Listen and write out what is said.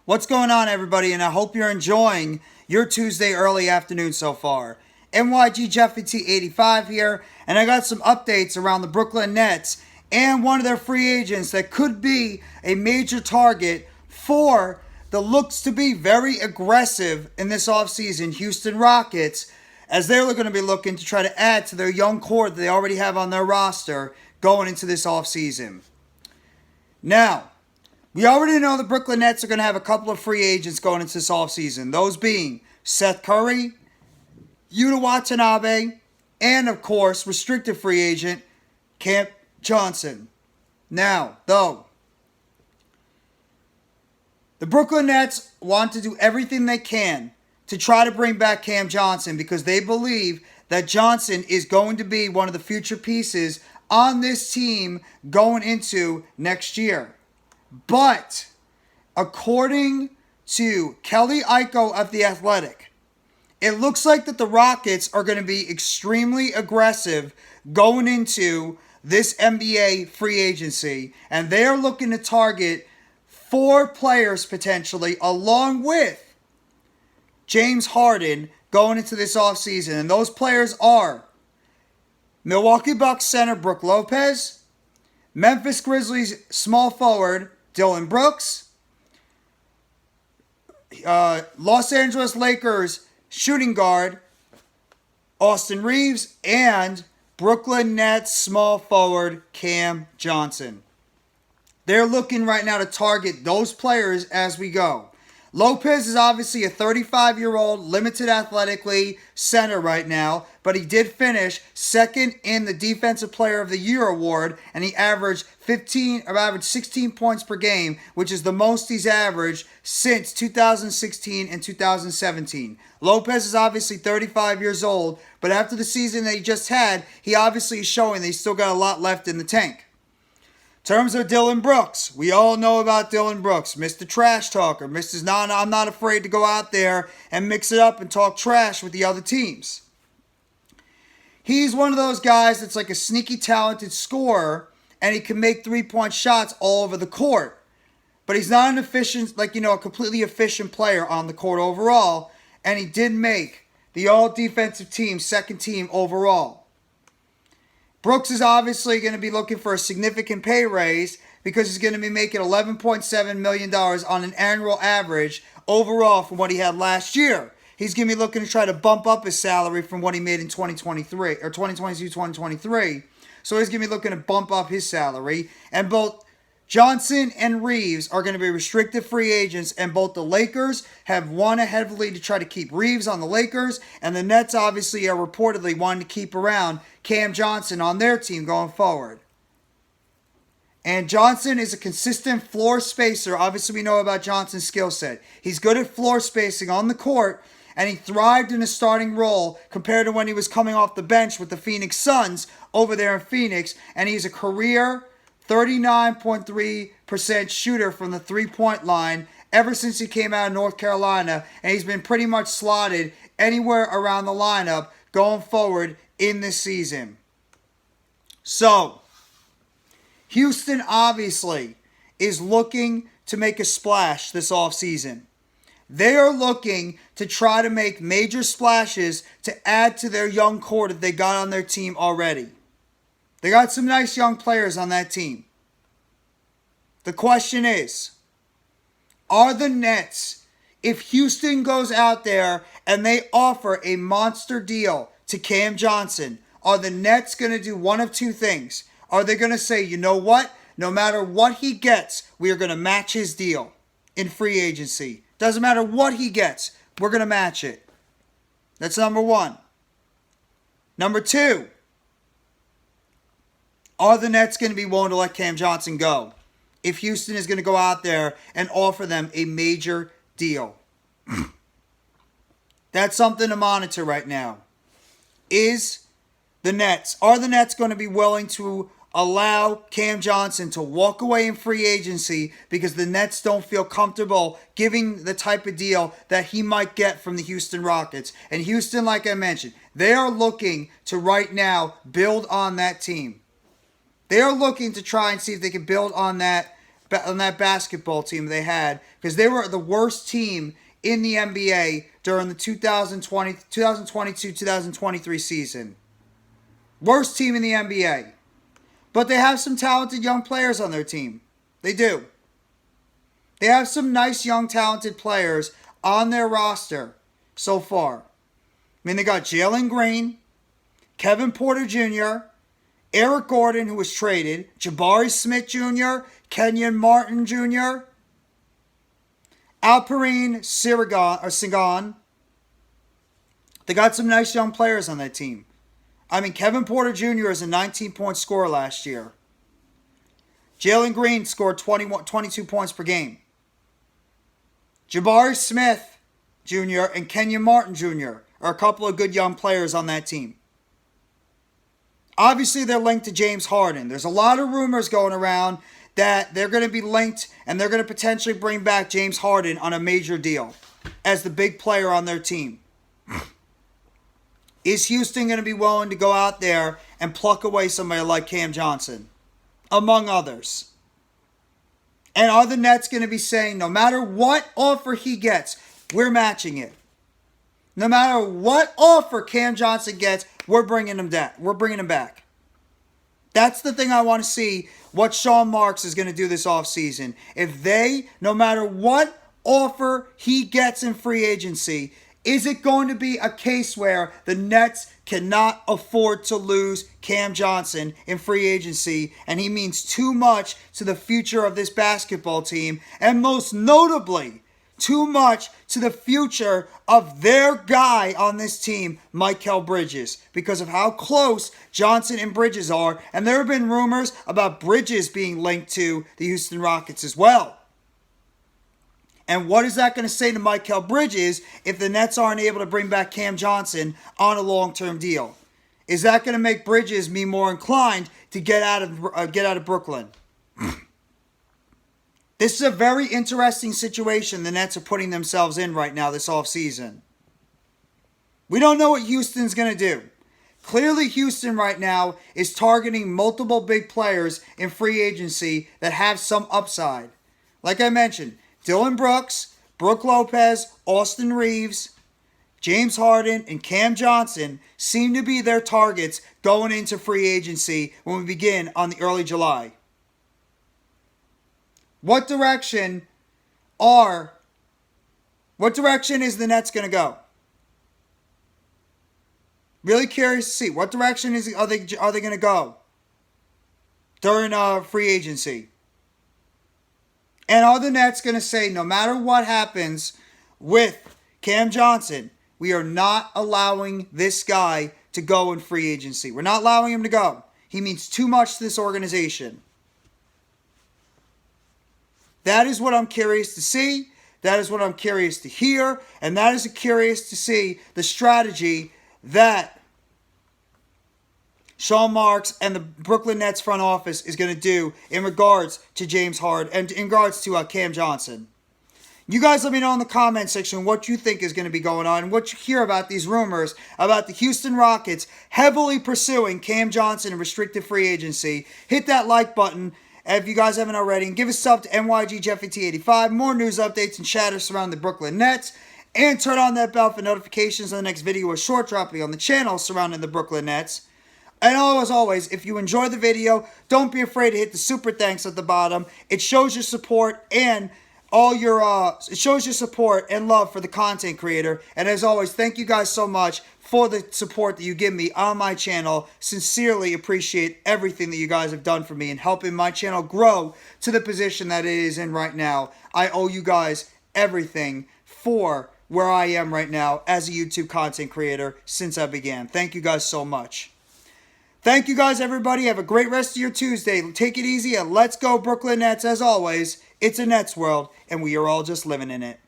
What's going on, everybody? And I hope you're enjoying your Tuesday early afternoon so far. NYG Jeffy T85 here, and I got some updates around the Brooklyn Nets and one of their free agents that could be a major target for the looks to be very aggressive in this offseason Houston Rockets, as they're going to be looking to try to add to their young core that they already have on their roster going into this offseason. Now, we already know the Brooklyn Nets are going to have a couple of free agents going into this offseason. Those being Seth Curry, Yuta Watanabe, and, of course, restricted free agent Cam Johnson. Now, though, the Brooklyn Nets want to do everything they can to try to bring back Cam Johnson because they believe that Johnson is going to be one of the future pieces on this team going into next year. But, according to Kelly Iko of The Athletic, it looks like that the Rockets are going to be extremely aggressive going into this NBA free agency. And they are looking to target 4 players potentially, along with James Harden going into this offseason. And those players are Milwaukee Bucks center Brook Lopez, Memphis Grizzlies small forward Dillion Brooks, Los Angeles Lakers shooting guard Austin Reaves, and Brooklyn Nets small forward Cam Johnson. They're looking right now to target those players as we go. Lopez is obviously a 35-year-old, limited athletically center right now, but he did finish second in the Defensive Player of the Year award, and he averaged 16 points per game, which is the most he's averaged since 2016 and 2017. Lopez is obviously 35 years old, but after the season that he just had, he obviously is showing that he's still got a lot left in the tank. In terms of Dillion Brooks, we all know about Dillion Brooks, Mr. Trash Talker. I'm not afraid to go out there and mix it up and talk trash with the other teams. He's one of those guys that's like a sneaky talented scorer, and he can make three-point shots all over the court. But he's not an efficient, a completely efficient player on the court overall, and he did make the all-defensive team, second team overall. Brooks is obviously going to be looking for a significant pay raise because he's going to be making $11.7 million on an annual average overall from what he had last year. He's going to be looking to try to bump up his salary from what he made in 2023 or 2022-2023. So he's going to be looking to bump up his salary. And both Johnson and Reaves are going to be restricted free agents, and both the Lakers have won heavily to try to keep Reaves on the Lakers, and the Nets obviously are reportedly wanting to keep around Cam Johnson on their team going forward. And Johnson is a consistent floor spacer. Obviously, we know about Johnson's skill set. He's good at floor spacing on the court, and he thrived in a starting role compared to when he was coming off the bench with the Phoenix Suns over there in Phoenix, and he's a career 39.3% shooter from the three-point line ever since he came out of North Carolina, and he's been pretty much slotted anywhere around the lineup going forward in this season. So, Houston obviously is looking to make a splash this offseason. They are looking to try to make major splashes to add to their young core that they got on their team already. They got some nice young players on that team. The question is, are the Nets, if Houston goes out there and they offer a monster deal to Cam Johnson, are the Nets going to do one of two things? Are they going to say, you know what? No matter what he gets, we are going to match his deal in free agency. Doesn't matter what he gets, we're going to match it. That's number one. Number two, are the Nets going to be willing to let Cam Johnson go if Houston is going to go out there and offer them a major deal? That's something to monitor right now. Are the Nets going to be willing to allow Cam Johnson to walk away in free agency because the Nets don't feel comfortable giving the type of deal that he might get from the Houston Rockets? And Houston, like I mentioned, they are looking to right now build on that team. They are looking to try and see if they can build on that on that basketball team they had, because they were the worst team in the NBA during the 2022-2023 season. Worst team in the NBA. But they have some talented young players on their team. They do. They have some nice young talented players on their roster so far. I mean, they got Jalen Green, Kevin Porter Jr., Eric Gordon, who was traded, Jabari Smith Jr., Kenyon Martin Jr., Alperen Sengun. They got some nice young players on that team. I mean, Kevin Porter Jr. is a 19-point scorer last year. Jalen Green scored 22 points per game. Jabari Smith Jr. and Kenyon Martin Jr. are a couple of good young players on that team. Obviously, they're linked to James Harden. There's a lot of rumors going around that they're going to be linked and they're going to potentially bring back James Harden on a major deal as the big player on their team. Is Houston going to be willing to go out there and pluck away somebody like Cam Johnson, among others? And are the Nets going to be saying, no matter what offer he gets, we're matching it? No matter what offer Cam Johnson gets, we're bringing him back. That's the thing I want to see what Sean Marks is going to do this offseason. If they, no matter what offer he gets in free agency, is it going to be a case where the Nets cannot afford to lose Cam Johnson in free agency, and he means too much to the future of this basketball team, and most notably, too much to the future of their guy on this team, Mikal Bridges, because of how close Johnson and Bridges are, and there have been rumors about Bridges being linked to the Houston Rockets as well. And what is that going to say to Mikal Bridges if the Nets aren't able to bring back Cam Johnson on a long-term deal? Is that going to make Bridges be more inclined to get out of Brooklyn? This is a very interesting situation the Nets are putting themselves in right now this offseason. We don't know what Houston's going to do. Clearly, Houston right now is targeting multiple big players in free agency that have some upside. Like I mentioned, Dillion Brooks, Brook Lopez, Austin Reaves, James Harden, and Cam Johnson seem to be their targets going into free agency when we begin on the early July. What direction is the Nets going to go? Really curious to see what direction are they going to go during free agency. And are the Nets going to say, no matter what happens with Cam Johnson, we are not allowing this guy to go in free agency. We're not allowing him to go. He means too much to this organization. That is what I'm curious to see. That is what I'm curious to hear. And that is curious to see the strategy that Sean Marks and the Brooklyn Nets front office is going to do in regards to James Harden and in regards to Cam Johnson. You guys let me know in the comment section what you think is going to be going on and what you hear about these rumors about the Houston Rockets heavily pursuing Cam Johnson in restricted free agency. Hit that like button if you guys haven't already, and give a sub to NYGJeffyT85. More news updates and chatter surrounding the Brooklyn Nets. And turn on that bell for notifications on the next video or short dropping on the channel surrounding the Brooklyn Nets. And as always, if you enjoy the video, don't be afraid to hit the super thanks at the bottom. It shows your support and it shows your support and love for the content creator. And as always, thank you guys so much for the support that you give me on my channel. Sincerely appreciate everything that you guys have done for me in helping my channel grow to the position that it is in right now. I owe you guys everything for where I am right now as a YouTube content creator since I began. Thank you guys so much. Thank you guys, everybody. Have a great rest of your Tuesday. Take it easy and let's go Brooklyn Nets. As always, it's a Nets world, and we are all just living in it.